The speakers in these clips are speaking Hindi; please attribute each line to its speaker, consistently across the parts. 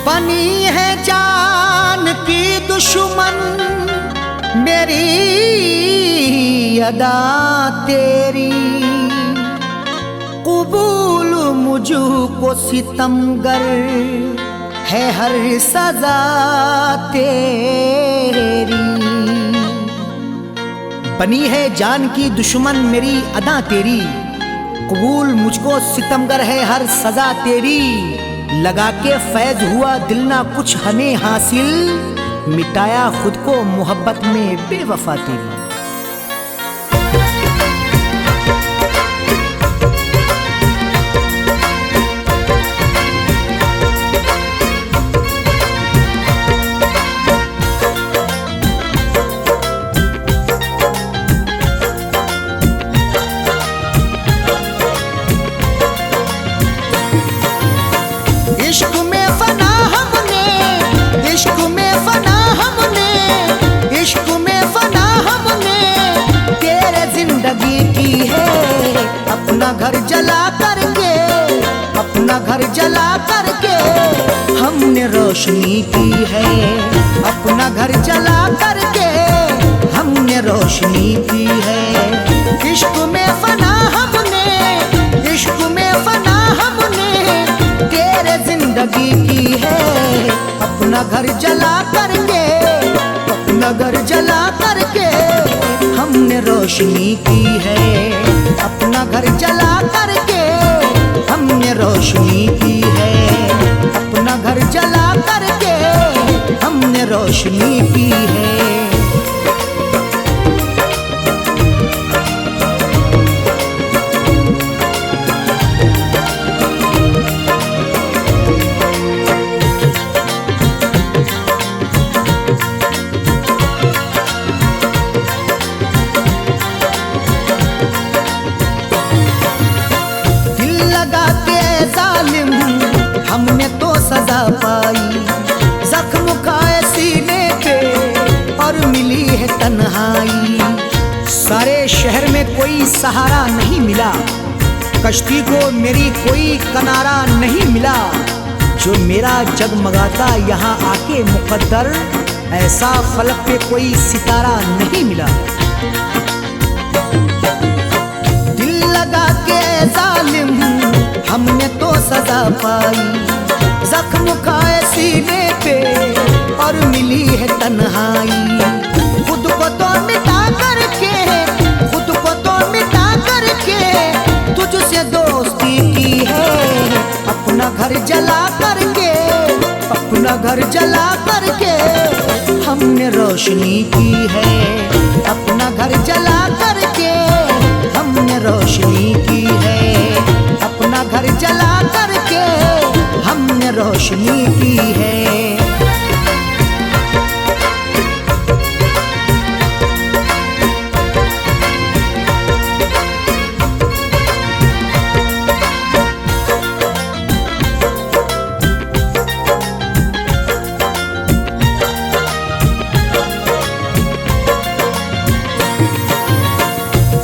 Speaker 1: बनी है जान की दुश्मन मेरी अदा तेरी, कबूल मुझको सितमगर है हर सजा तेरी। बनी है जान की दुश्मन मेरी अदा तेरी, कबूल मुझको सितमगर है हर सजा तेरी। लगा के फैज हुआ दिल ना कुछ हमें हासिल, मिटाया खुद को मोहब्बत में बेवफा तेरी। इश्क में फना हमने, इश्क में फना हमने, इश्क में फना हमने तेरे जिंदगी की है। अपना घर जला करके, अपना घर जला करके हमने रोशनी की है। अपना घर जला करके हमने रोशनी की है। इश्क में फना हमने, इश्क में फना हमने तेरे जिंदगी की है। अपना घर जला करके, अपना घर जला करके हमने रोशनी की है। अपना घर जला करके हमने रोशनी की है। अपना घर जला करके हमने रोशनी की है। हमने तो सजा पाई, जख्म खाए सीने पे और मिली है तन्हाई। सारे शहर में कोई सहारा नहीं मिला, कश्ती को मेरी कोई किनारा नहीं मिला। जो मेरा जगमगाता यहाँ आके मुकद्दर, ऐसा फलक पे कोई सितारा नहीं मिला। दिल लगा के जालिम हमने तो सजा पाई, जख्म खाए सीने पे और मिली है तन्हाई। खुद को तो मिटा करके, खुद को तो मिटा करके तुझसे दोस्ती की है। अपना घर जला करके, अपना घर जला करके हमने रोशनी की है। अपना घर जला करके हमने रोशनी की है। अपना घर जला करके हमने रोशनी की है।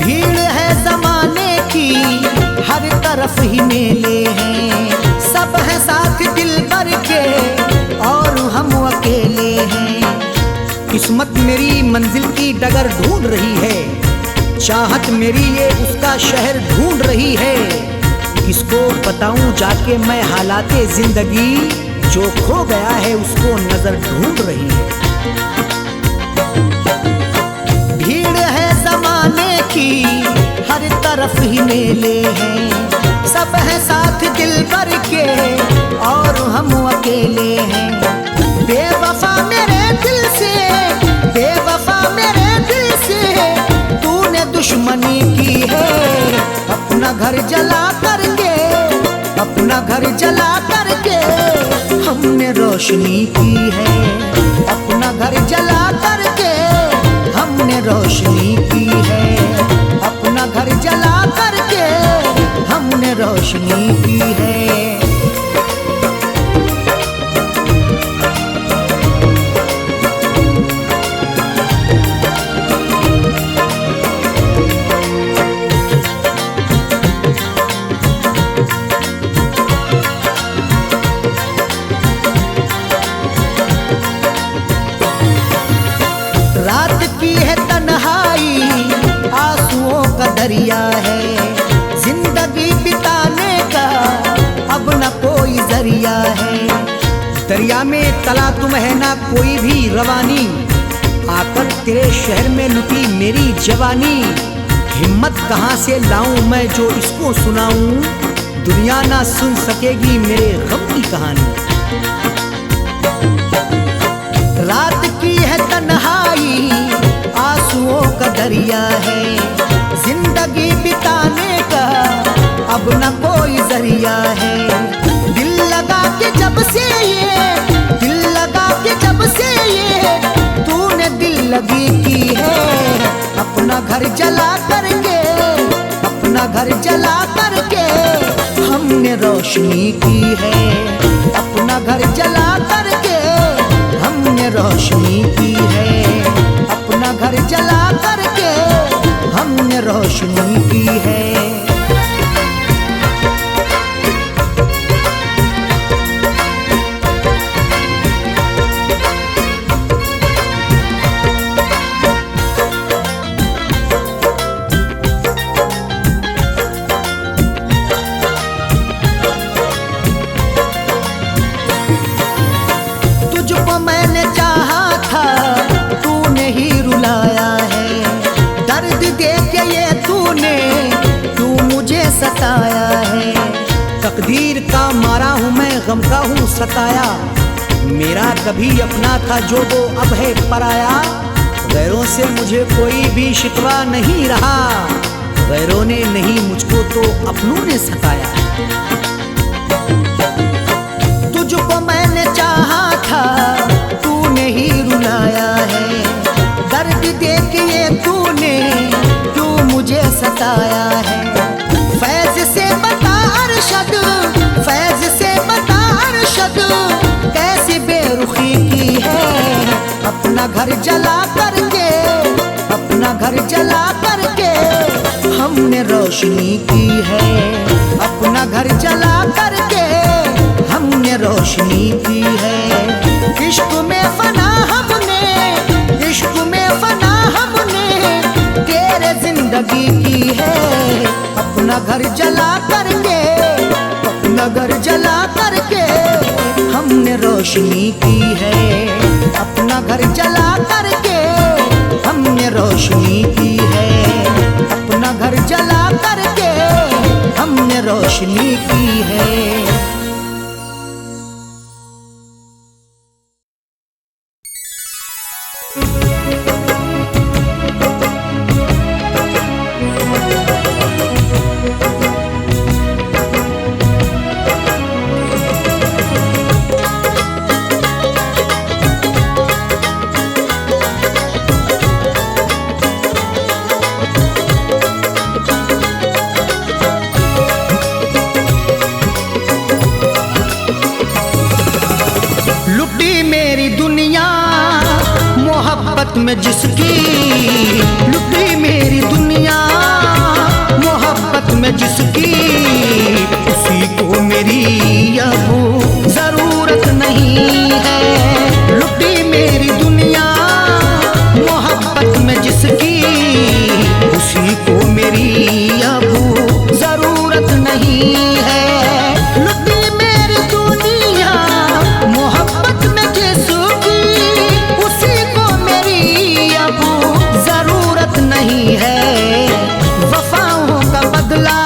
Speaker 1: भीड़ है जमाने की, हर तरफ ही मेले हैं। सब है साथ दिल भर के और हम अकेले हैं। किस्मत मेरी मंजिल की डगर ढूंढ रही है, चाहत मेरी ये उसका शहर ढूंढ रही है। किसको बताऊं जाके मैं हालाते जिंदगी, जो खो गया है उसको नजर ढूंढ रही है। भीड़ है जमाने की, हर तरफ ही मेले हैं। सब है साथ दिल भर के और हम अकेले हैं। बेवफा मेरे दिल से, बेवफा मेरे दिल से तूने दुश्मनी की है। अपना घर जला करके, अपना घर जला करके हमने रोशनी की है। अपना घर जला करके हमने रोशनी की है। अपना घर जला करके हमने रोशनी की है। दरिया है, जिंदगी बिताने का अब न कोई जरिया है। दरिया में तला तुम है ना कोई भी रवानी, आकर तेरे शहर में लुटी मेरी जवानी। हिम्मत कहाँ से लाऊं मैं जो इसको सुनाऊं, दुनिया ना सुन सकेगी मेरे गम की कहानी। रात की है तन्हाई, आंसुओं का दरिया है, जिंदगी बिताने का अब न कोई जरिया है। दिल लगा के जब से ये, दिल लगा के जब से ये तूने दिल लगी की है, अपना घर जला करके, अपना घर जला करके हमने रोशनी की है, अपना घर जला करके हमने रोशनी की है, अपना घर जला करके हमने रोशनी की है। तुझको मैंने चाहा था, तूने ही रुलाया है, दर्द दे के ये तूने तू मुझे सताया है। तकदीर का मारा हूँ मैं, गम का हूँ सताया, मेरा कभी अपना था जो वो अब है पराया। गैरों से मुझे कोई भी शिकवा नहीं रहा, गैरों ने नहीं मुझको तो अपनों ने सताया। तुझको मैंने चाहा था, तूने ही रुलाया है, दर्द दे के ये तूने क्यों मुझे सताया है। फैज से बता अरशद, फैज से बता अरशद कैसी बेरुखी की है, अपना घर जला करके, अपना घर जला करके हमने रोशनी की है, अपना घर जला करके हमने रोशनी की है। इश्क में फना हमने, इश्क में फना हमने तेरे जिंदगी की है, अपना घर जला करके, अपना घर जला करके हमने रोशनी की है, अपना घर जला करके हमने रोशनी की है, अपना घर जला करके हमने रोशनी की है। मोहब्बत में जिसकी लुटी मेरी दुनिया, मोहब्बत में जिसकी उसी को मेरी अब जरूरत नहीं है। लुटी मेरी दुनिया मोहब्बत में जिसकी उसी को मेरी अब जरूरत नहीं है। लुटी मेरी दुनिया मोहब्बत में जिसकी उसी को मेरी अब जरूरत नहीं है। वफाओं का बदला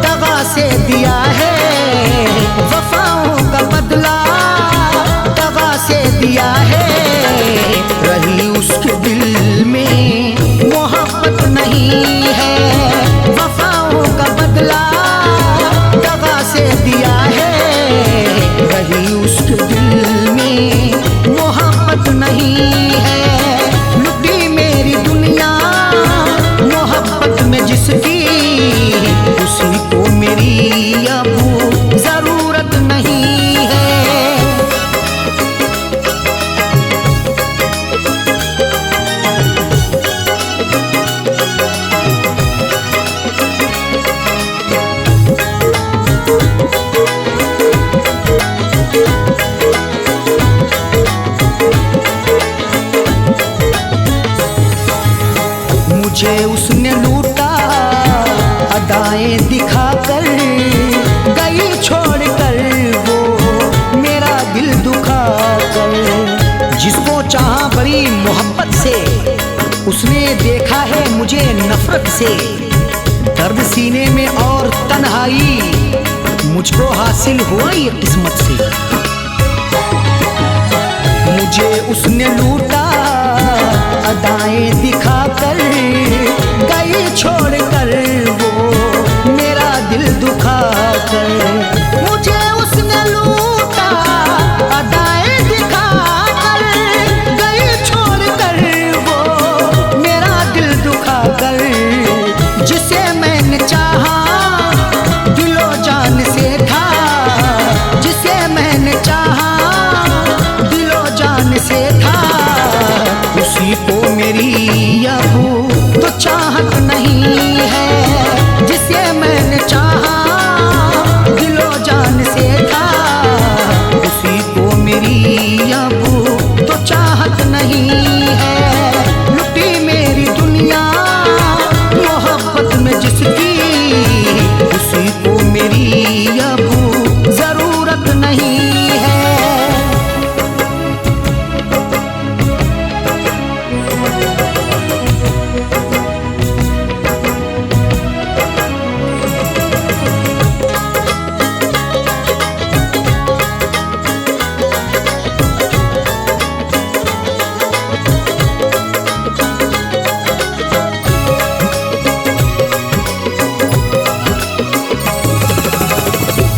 Speaker 1: दगा से दिया है, वफाओं का बदला दगा से दिया है। रही उसके दिल में मोहब्बत नहीं है, वफाओं का बदला दगा से दिया है। रही उसके दिल में मोहब्बत नहीं है। लुटी मेरी दुनिया मोहब्बत में जिसकी उसी को मेरी अब जरूरत नहीं है। मुझे उसने लूटा अदाएं दिखाकर, गई छोड़कर वो मेरा दिल दुखाकर। जिसको चाहा बड़ी मोहब्बत से, उसने देखा है मुझे नफरत से। दर्द सीने में और तन्हाई, मुझको हासिल हुआ ये किस्मत से। मुझे उसने लूटा अदाएं दिखाकर, गई छोड़कर वो मेरा दिल दुखाकर। मुझे उसने लूटा अदाएं दिखाकर, गई छोड़कर वो मेरा दिल दुखाकर। जिसे मैंने चाहा दिलो जान से था, जिसे मैंने चाहा दिलो जान से था, उसी को मेरी अब तो चाहत नहीं है। जिसे मैंने चाहा दिलो जान से था, उसी को मेरी अब तो चाहत नहीं है। लुटी मेरी दुनिया मोहब्बत में जिसकी, उसी को मेरी अब जरूरत नहीं है।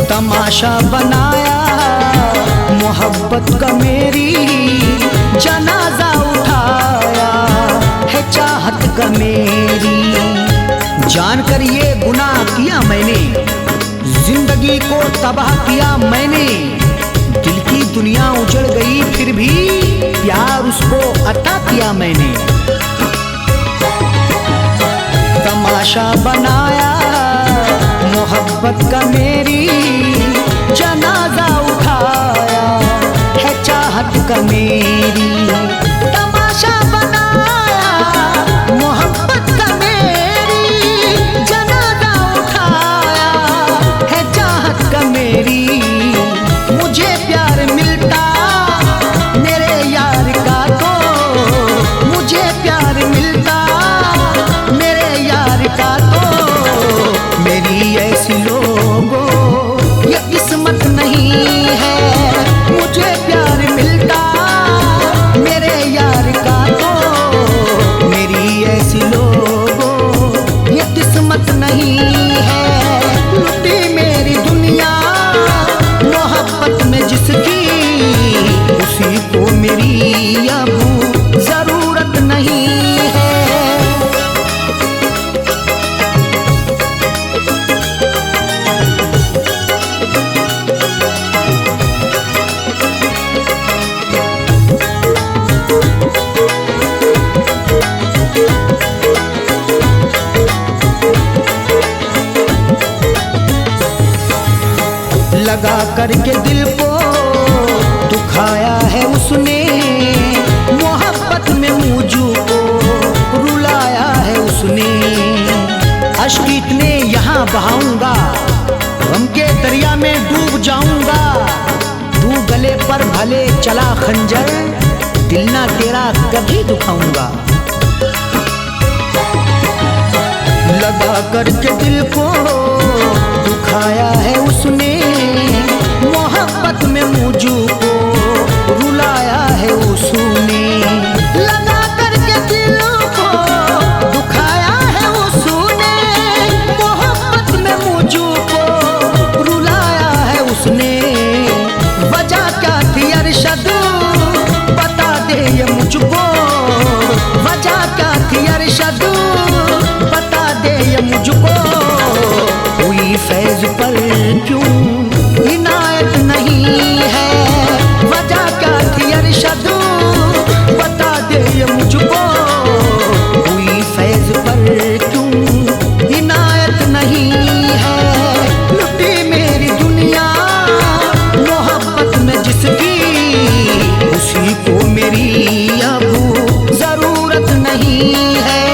Speaker 1: तमाशा बनाया मोहब्बत का मेरी, जनाजा उठाया है चाहत का मेरी। जानकर ये गुनाह किया मैंने, जिंदगी को तबाह किया मैंने। दिल की दुनिया उजड़ गई फिर भी प्यार उसको अता किया मैंने। तमाशा बनाया मोहब्बत का मेरी, जनाजा उठाया है चाहत का मेरी। तमाशा बनाया मोहब्बत का मेरी, जनाजा उठाया है चाहत का मेरी। मुझे प्यार मिलता मेरे यार का तो, मुझे प्यार मिलता मेरे यार का तो। मेरी ऐसी लोगों ये किस्मत नहीं है। मुझे प्यार मिलता मेरे यार का तो, मेरी ऐसी लोगों ये किस्मत नहीं है। लुटी मेरी दुनिया मोहब्बत में जिसकी, उसी को मेरी अब जरूरत नहीं है। लगा करके दिल को दुखाया है उसने, मोहब्बत में मुझको रुलाया है उसने। अश्क इतने यहाँ बहाऊंगा, गम के दरिया में डूब जाऊंगा। तू गले पर भले चला खंजर, दिल ना तेरा कभी दुखाऊंगा। लगा करके दिल को दुखाया है उसने, मोहब्बत में मुझको रुलाया है उसने। लगा करके दिल को दुखाया है उसने, मोहब्बत में मुझको रुलाया है उसने। वजह क्या थी अरशद बता दे ये मुझको, वजह क्या थी अरशद बता दे ये मुझको। कोई फैज पर क्यों इनायत नहीं है, वजह क्या थी अरशद बता दे ये मुझको। कोई फैज पर क्यों इनायत नहीं है। लुटी मेरी दुनिया मोहब्बत में जिसकी, उसी को मेरी अब जरूरत नहीं है।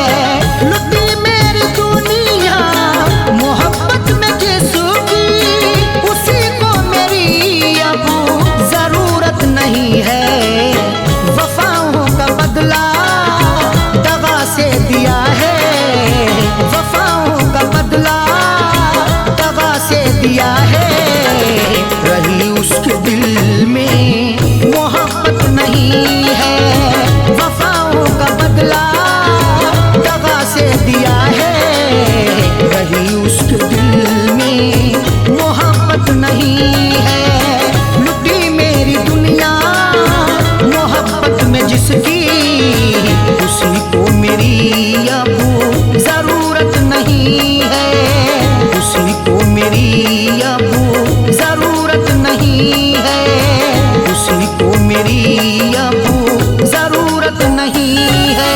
Speaker 1: दिया है, रही उसके दिल में मोहब्बत नहीं है। वफाओं का बदला दगा से दिया है, रही उसके दिल में मोहब्बत नहीं है। लुटी मेरी दुनिया मोहब्बत में जिसकी, उसी को मेरी अब जरूरत नहीं है, उसी को मेरी अब जरूरत नहीं है, उसी को मेरी अब जरूरत नहीं है।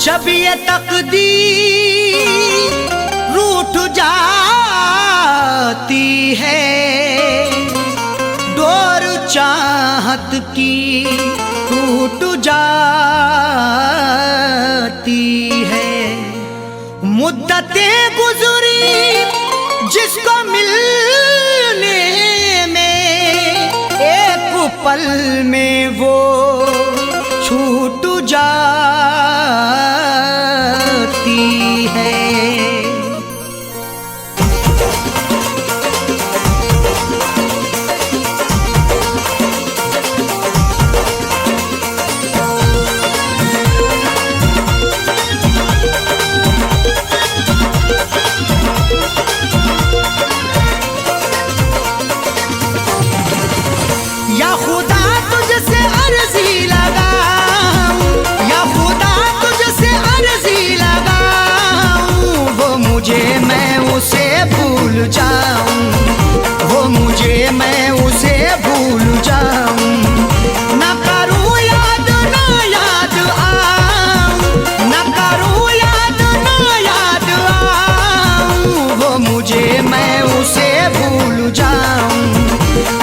Speaker 1: जब ये तकदीर रूठ जाती है, डोर चाहत की टूट जाती है। मुद्दतें गुजरी जिसको मिलने में, एक पल में वो छूट जाती है। या खुदा तुझसे अर्जी लगाऊं, या खुदा तुझसे अर्जी लगाऊं, वो मुझे मैं उसे भूल जाऊं, वो मुझे मैं उसे भूल जाऊं। ना करूं याद ना याद आऊं, ना करूं याद ना याद आऊं, वो मुझे मैं उसे भूल जाऊं,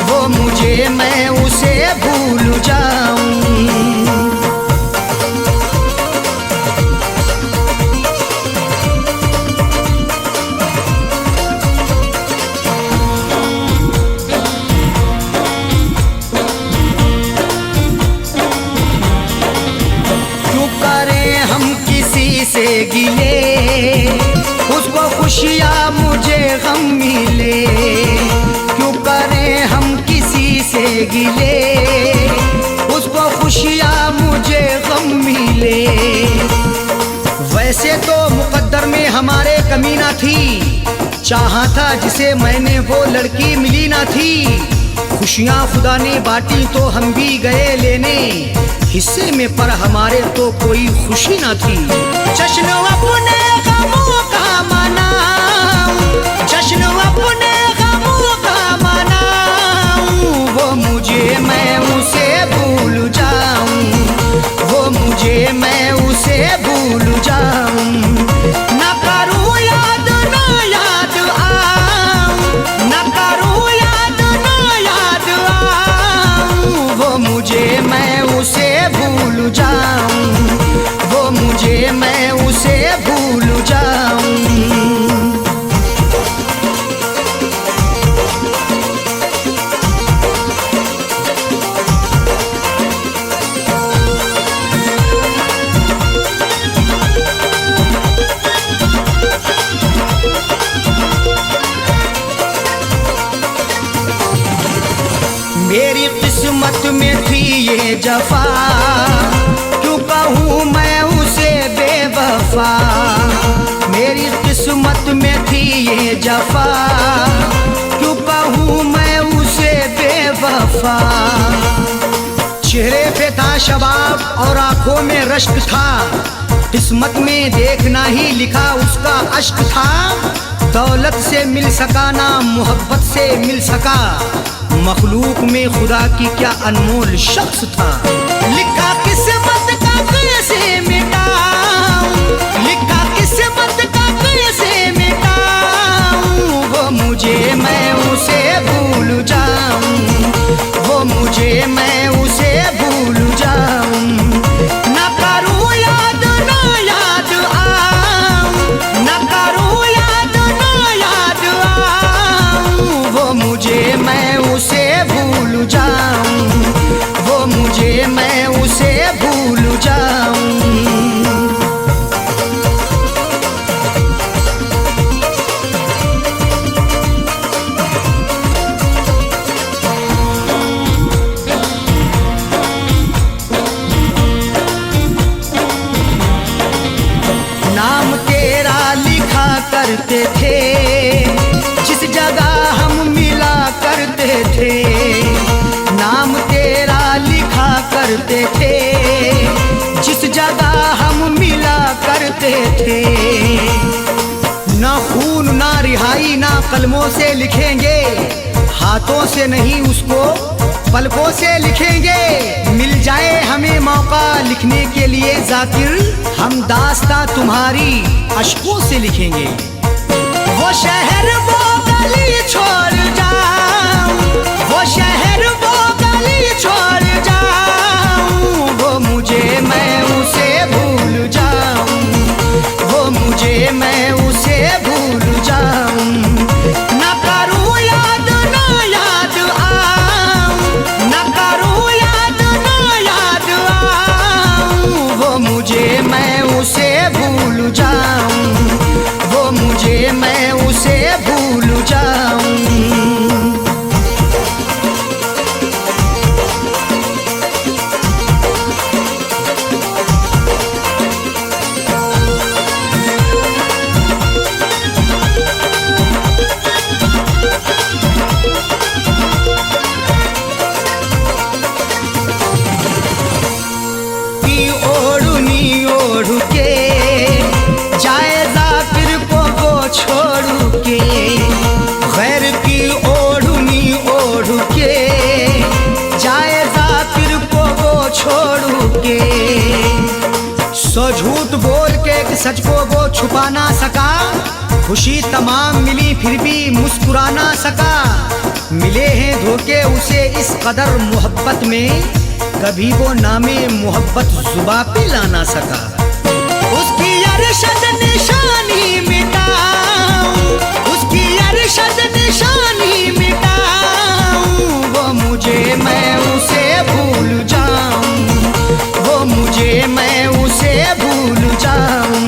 Speaker 1: वो मुझे मैं उसे भूल जाऊं। क्यों करें हम किसी से गिले, उसको खुशियाँ मुझे गम मिले। क्यों करें हम किसी से गिले, उसको खुशियाँ मुझे गम मिले। वैसे तो मुकद्दर में हमारे कमी ना थी, चाहा था जिसे मैंने वो लड़की मिली ना थी। खुशियाँ खुदा ने बांटी तो हम भी गए लेने, हिस्से में पर हमारे तो कोई खुशी ना थी। जश्न अपने गमों का मनाऊं, जश्न अपने गमों का मनाऊं, वो मुझे मैं उसे भूल जाऊं, वो मुझे मैं उसे भूल जाऊं। ना करूं याद ना याद आऊं, ना करूं याद ना याद आऊं, वो मुझे मैं उसे भूल जाऊं, वो मुझे मैं उसे भूल जाऊं। मेरी किस्मत में थी ये जफा, क्यों कहूँ मैं उसे बेवफा। मेरी किस्मत में थी ये जफा, क्यों कहूँ मैं उसे बेवफा। चेहरे पे था शबाब और आंखों में रश्क था, किस्मत में देखना ही लिखा उसका अश्क था। दौलत से मिल सका ना मोहब्बत से मिल सका, मखलूक में खुदा की क्या अनमोल शख्स था। लिखा किस्मत का कैसे मिटाऊं, लिखा किस्मत का कैसे मिटाऊं, वो मुझे मैं उसे भूल जाऊं, वो मुझे मैं उसे भूल जाऊं। जाऊं, वो मुझे मैं उसे भूल जाऊं। नाम तेरा लिखा करते थे जिस जगह हम मिला करते थे, नाम तेरा लिखा करते थे जिस जगह हम मिला करते थे। ना खून ना रिहाई ना कलमों से लिखेंगे, हाथों से नहीं उसको पलकों से लिखेंगे। मिल जाए हमें मौका लिखने के लिए जाकिर, हम दास्तां तुम्हारी अश्कों से लिखेंगे। वो शहर वो गली छोड़ जाऊं, वो शहर वो गली छोड़ जाऊं, वो मुझे मैं उसे भूल जाऊं, वो मुझे मैं उसे भूल जाऊं। ना करूं याद ना याद आऊं, ना करूं याद ना याद आऊं, वो मुझे मैं उसे भूल जाऊं, वो मुझे मैं उसे भूल जाऊं। सो झूठ बोल के सच को वो छुपा ना सका, खुशी तमाम मिली फिर भी मुस्कुरा ना सका। मिले हैं धोखे उसे इस कदर मोहब्बत में, कभी वो नामे मोहब्बत जुबां पे ला ना सका। उसकी अरशद निशानी मिटाऊं, उसकी अरशद निशानी मिटाऊं, वो मुझे मैं उसे भूल जाऊं, वो मुझे मैं उसे भूल जाऊं।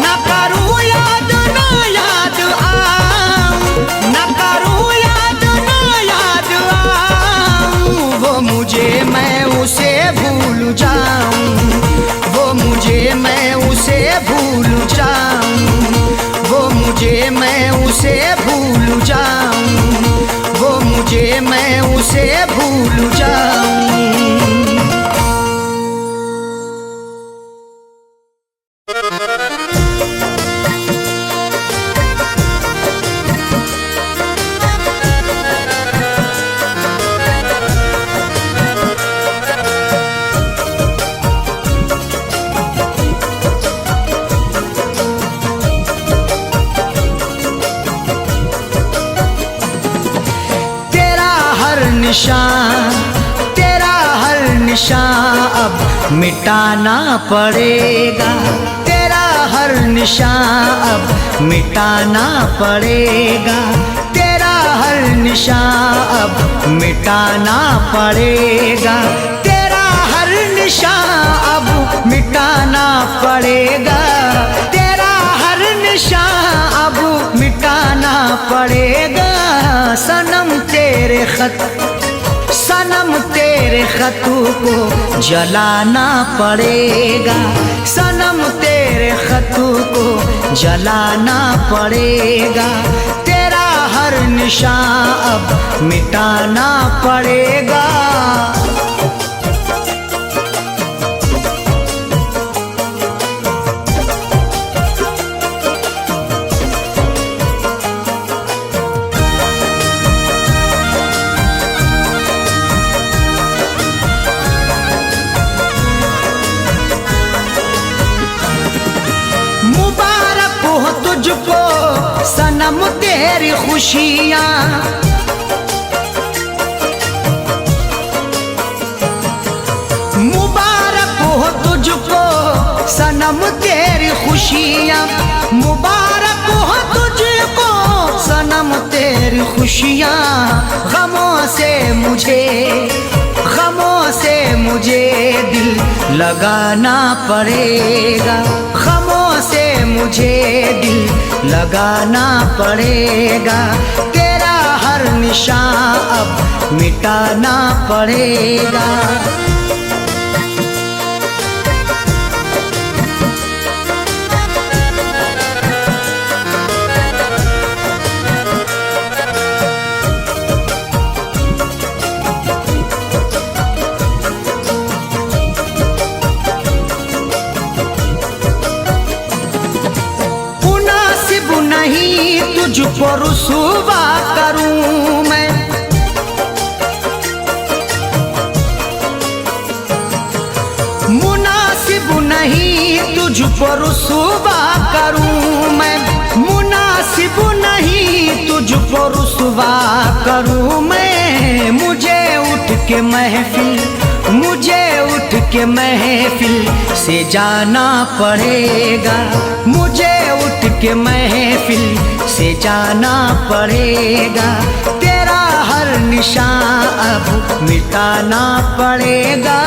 Speaker 1: ना करूं याद ना याद आऊं, ना करूं याद ना याद आऊं, वो मुझे मैं उसे भूल जाऊं, वो मुझे मैं उसे भूल जाऊं, वो मुझे मैं उसे भूल जाऊं, वो मुझे मैं उसे भूल जाऊं। तेरा हर निशान अब मिटाना पड़ेगा, तेरा हर निशान अब मिटाना पड़ेगा, तेरा हर निशान अब मिटाना पड़ेगा, तेरा हर निशान अब मिटाना पड़ेगा, तेरा हर निशान अब मिटाना पड़ेगा। सनम तेरे खत, सनम तेरे खतों को जलाना पड़ेगा, सनम तेरे खतों को जलाना पड़ेगा, तेरा हर निशान अब मिटाना पड़ेगा। तुझको सनम तेरी खुशियाँ, मुबारक हो तुझको सनम तेरी खुशियाँ, मुबारक हो तुझको सनम गम तेरी खुशियाँ, गमों से मुझे दिल लगाना पड़ेगा, गमों से मुझे दिल लगाना पड़ेगा, तेरा हर निशान अब मिटाना पड़ेगा। नहीं तुझको रुसवा करूं मैं, मुनासिब नहीं तुझको रुसवा करूं मैं, मुनासिब नहीं तुझको रुसवा करूं मैं। मुझे उठ के महफिल से जाना पड़ेगा, मुझे उठ के महफिल से जाना पड़ेगा, तेरा हर निशान अब मिटाना पड़ेगा।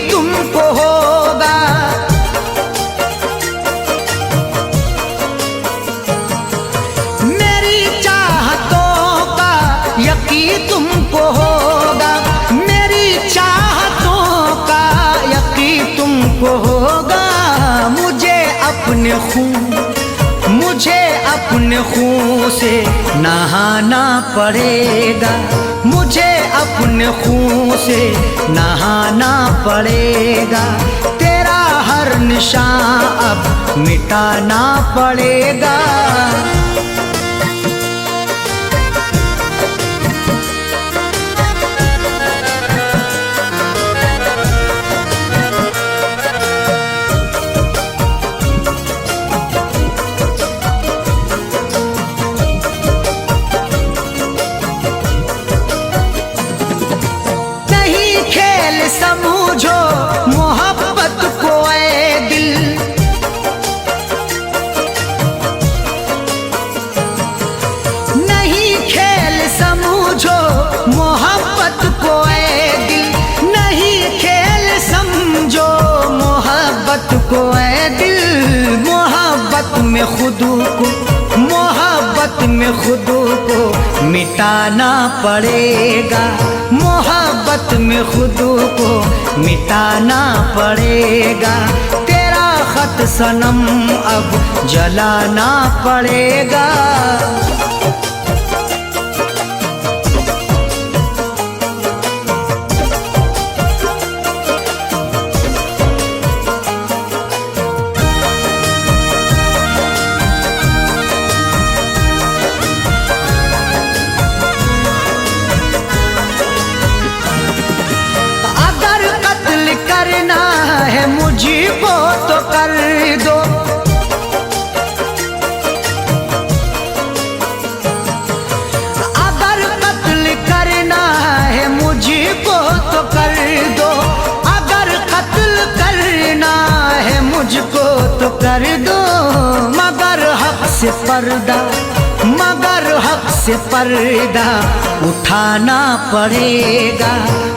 Speaker 1: तुमको होगा, मेरी चाहतों का यकीन तुमको होगा, मेरी चाहतों का यकीन तुमको होगा। मुझे अपने खून से नहाना पड़ेगा, मुझे अपने खून से नहाना पड़ेगा, तेरा हर निशान अब मिटाना पड़ेगा। समझो मोहब्बत को ऐ दिल, नहीं खेल समझो मोहब्बत को ऐ दिल, नहीं खेल समझो मोहब्बत को ऐ दिल। मोहब्बत में खुद को मिटाना पड़ेगा, मोहब्बत में खुद को मिटाना पड़ेगा, तेरा खत सनम अब जलाना पड़ेगा। करना है मुझको तो कर दो, अगर कत्ल करना है मुझको तो कर दो, अगर कत्ल करना है मुझको तो कर दो, मगर हक से पर्दा उठाना पड़ेगा,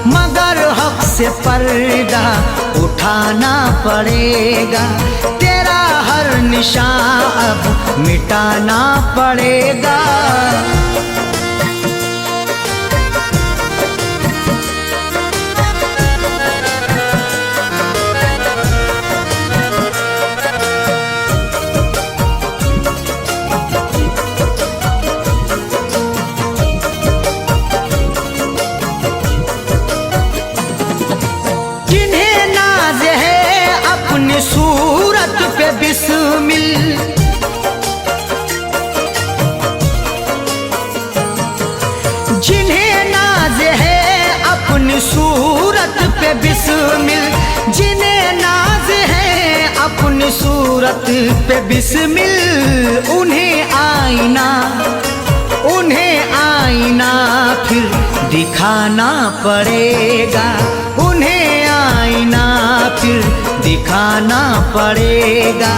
Speaker 1: मगर हक से पर्दा उठाना पड़ेगा, तेरा हर निशान अब मिटाना पड़ेगा। सूरत पे बिस्मिल, जिन्हें नाज है अपनी सूरत पे मिल, जिन्हें नाज है अपनी सूरत पे बिस्मिल, उन्हें आईना फिर दिखाना पड़ेगा, उन्हें आईना फिर दिखाना पड़ेगा।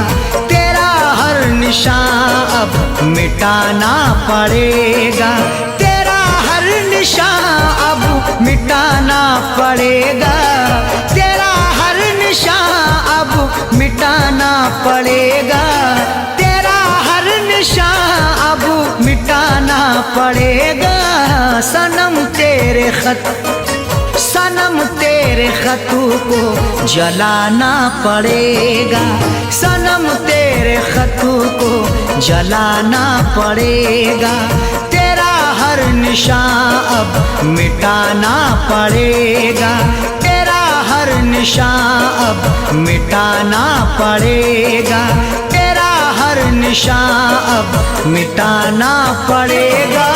Speaker 1: तेरा हर निशान अब मिटाना पड़ेगा, तेरा हर निशान अब मिटाना पड़ेगा, तेरा हर निशान अब मिटाना पड़ेगा, तेरा हर निशान अब मिटाना पड़ेगा। सनम तेरे खतों को जलाना पड़ेगा, सनम तेरे खतों को जलाना पड़ेगा, तेरा हर निशान अब मिटाना पड़ेगा, तेरा हर निशान अब मिटाना पड़ेगा, तेरा हर निशान अब मिटाना पड़ेगा।